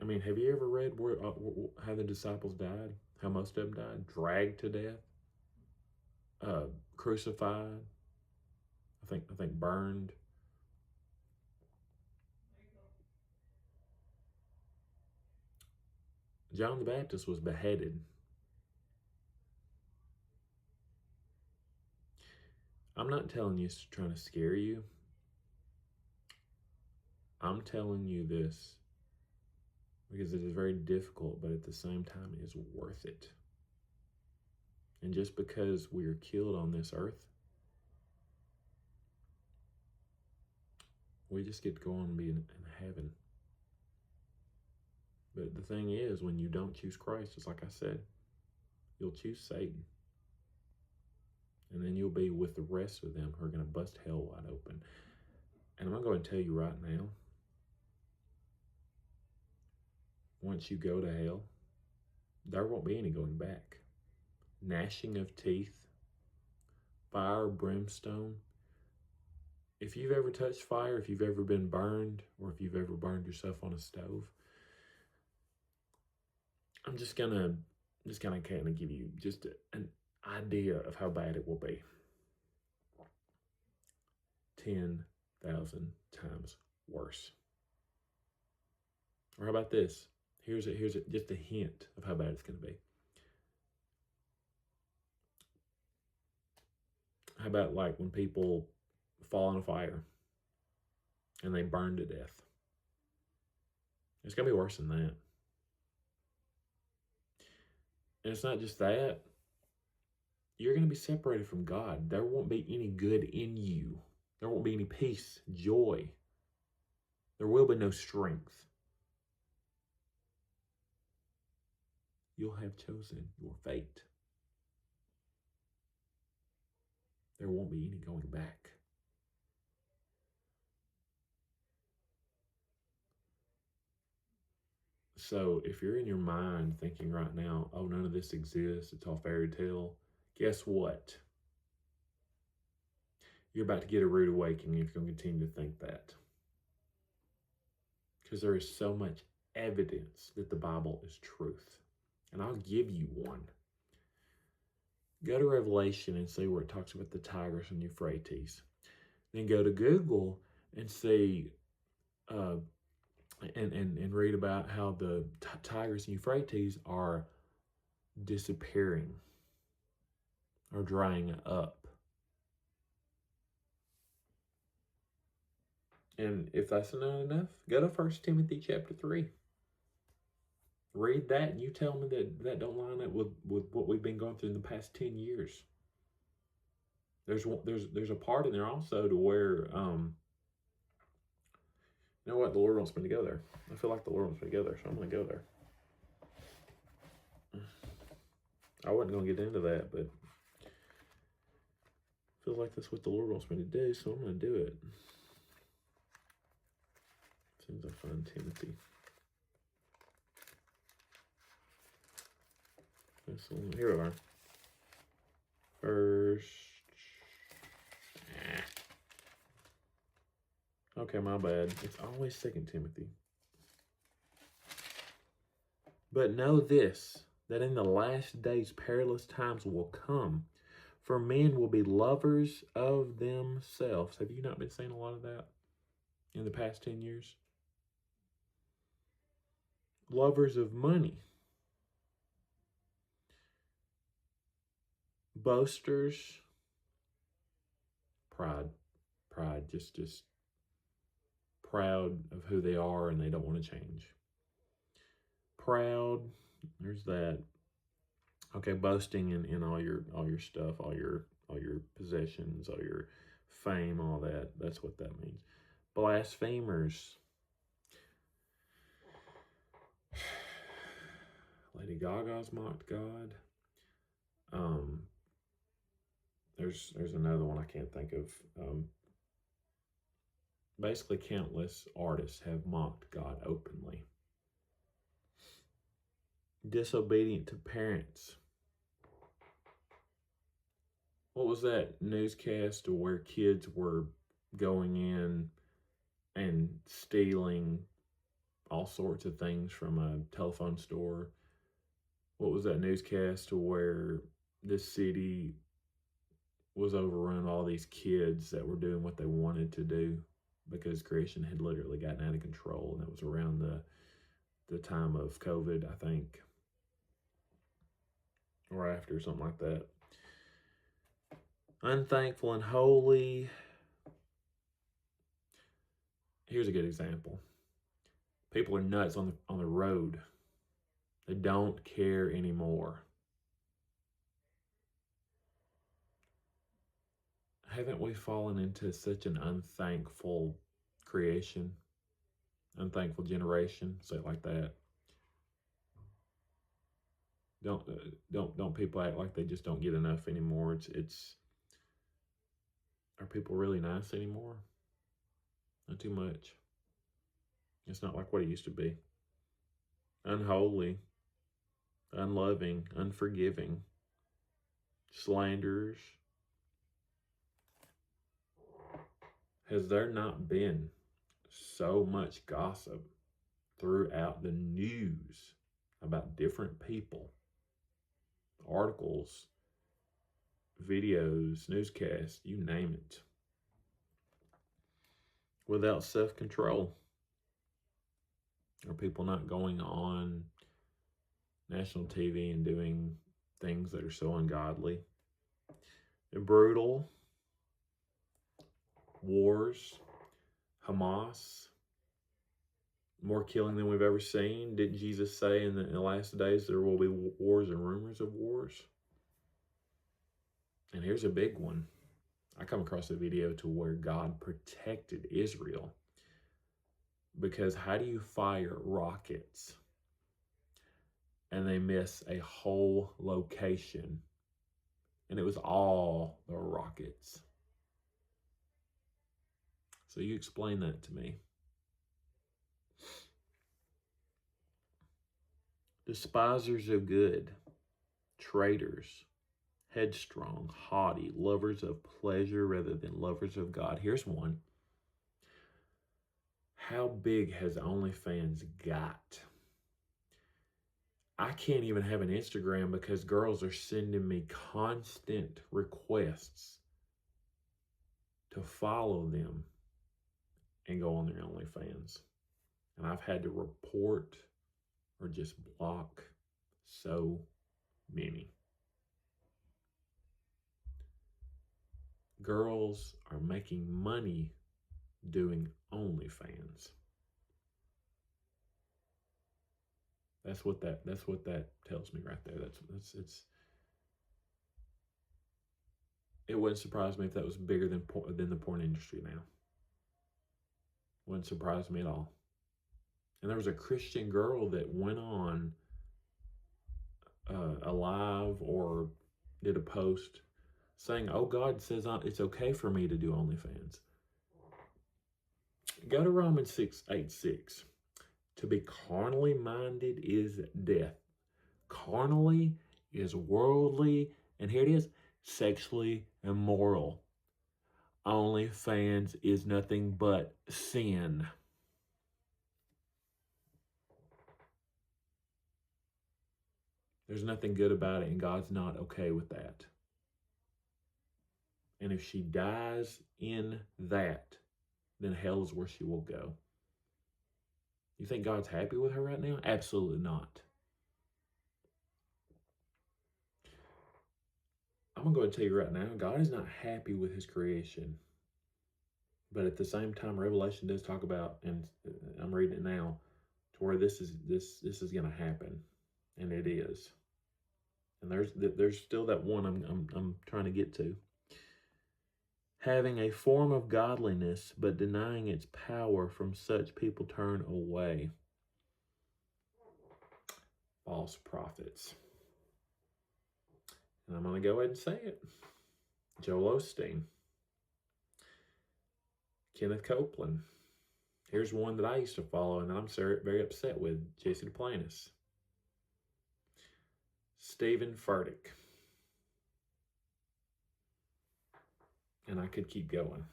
I mean, have you ever read where how the disciples died? How most of them died? Dragged to death, uh, crucified. I think burned. John the Baptist was beheaded. I'm not telling you trying to scare you. I'm telling you this because it is very difficult, but at the same time, it is worth it. And just because we are killed on this earth, we just get to go on and be in heaven. But the thing is, when you don't choose Christ, just like I said, you'll choose Satan. And then you'll be with the rest of them who are going to bust hell wide open. And I'm going to tell you right now, once you go to hell, there won't be any going back. Gnashing of teeth, fire, brimstone. If you've ever touched fire, if you've ever been burned, or if you've ever burned yourself on a stove, I'm just gonna kind of give you just an idea of how bad it will be. 10,000 times worse. Or how about this? Here's just a hint of how bad it's going to be. How about like when people fall in a fire and they burn to death? It's going to be worse than that. And it's not just that. You're going to be separated from God. There won't be any good in you. There won't be any peace, joy. There will be no strength. You'll have chosen your fate. There won't be any going back. So if you're in your mind thinking right now, oh, none of this exists, it's all fairy tale, guess what? You're about to get a rude awakening if you're going to continue to think that. Because there is so much evidence that the Bible is truth. And I'll give you one. Go to Revelation and see where it talks about the Tigris and Euphrates. Then go to Google and see and read about how the Tigris and Euphrates are disappearing or drying up. And if that's not enough, go to 1 Timothy chapter 3. Read that and you tell me that don't line up with what we've been going through in the past 10 years. There's a part in there also to where you know what, the Lord wants me to go there. I feel like the Lord wants me to go there, so I'm going to go there. I wasn't going to get into that, but I feel like that's what the Lord wants me to do, so I'm going to do it. As soon as I find Timothy. So here we are. First. Okay, my bad. It's always 2 Timothy. But know this, that in the last days perilous times will come, for men will be lovers of themselves. Have you not been seeing a lot of that in the past 10 years? Lovers of money. Boasters. Pride. Just proud of who they are and they don't want to change. Proud, there's that. Okay, boasting in all your stuff, all your possessions, all your fame, all that. That's what that means. Blasphemers. Lady Gaga's mocked God. There's another one I can't think of. Basically, countless artists have mocked God openly. Disobedient to parents. What was that newscast where kids were going in and stealing all sorts of things from a telephone store. What was that newscast where this city was overrun all these kids that were doing what they wanted to do because creation had literally gotten out of control, and that was around the time of COVID, I think, or after, something like that. Unthankful and holy. Here's a good example. People are nuts on the road. They don't care anymore. Haven't we fallen into such an unthankful creation, unthankful generation? Say it like that. Don't people act like they just don't get enough anymore? It's are people really nice anymore? Not too much. It's not like what it used to be. Unholy, unloving, unforgiving, slanderers. Has there not been so much gossip throughout the news about different people, articles, videos, newscasts, you name it, without self-control? Are people not going on national TV and doing things that are so ungodly? They're brutal. Wars, Hamas, more killing than we've ever seen. Didn't Jesus say in the last days there will be wars and rumors of wars? And here's a big one. I come across a video to where God protected Israel, because how do you fire rockets and they miss a whole location? And it was all the rockets. So you explain that to me. Despisers of good, traitors, headstrong, haughty, lovers of pleasure rather than lovers of God. Here's one. How big has OnlyFans got? I can't even have an Instagram because girls are sending me constant requests to follow them and go on their OnlyFans. And I've had to report or just block so many. Girls are making money doing OnlyFans. That's what that tells me right there. It wouldn't surprise me if that was bigger than the porn industry now. Wouldn't surprise me at all. And there was a Christian girl that went on a live or did a post saying, "Oh, God says it's okay for me to do OnlyFans." Go to Romans 6:8-6. To be carnally minded is death. Carnally is worldly, and here it is, sexually immoral. OnlyFans is nothing but sin. There's nothing good about it, and God's not okay with that. And if she dies in that, then hell is where she will go. You think God's happy with her right now? Absolutely not. I'm going to go ahead and tell you right now, God is not happy with his creation. But at the same time, Revelation does talk about, and I'm reading it now, to where this is going to happen, and it is. And there's still that one I'm trying to get to. Having a form of godliness, but denying its power, from such people turn away. False prophets. And I'm going to go ahead and say it. Joel Osteen. Kenneth Copeland. Here's one that I used to follow and I'm very upset with. Jesse Duplantis. Stephen Furtick. And I could keep going.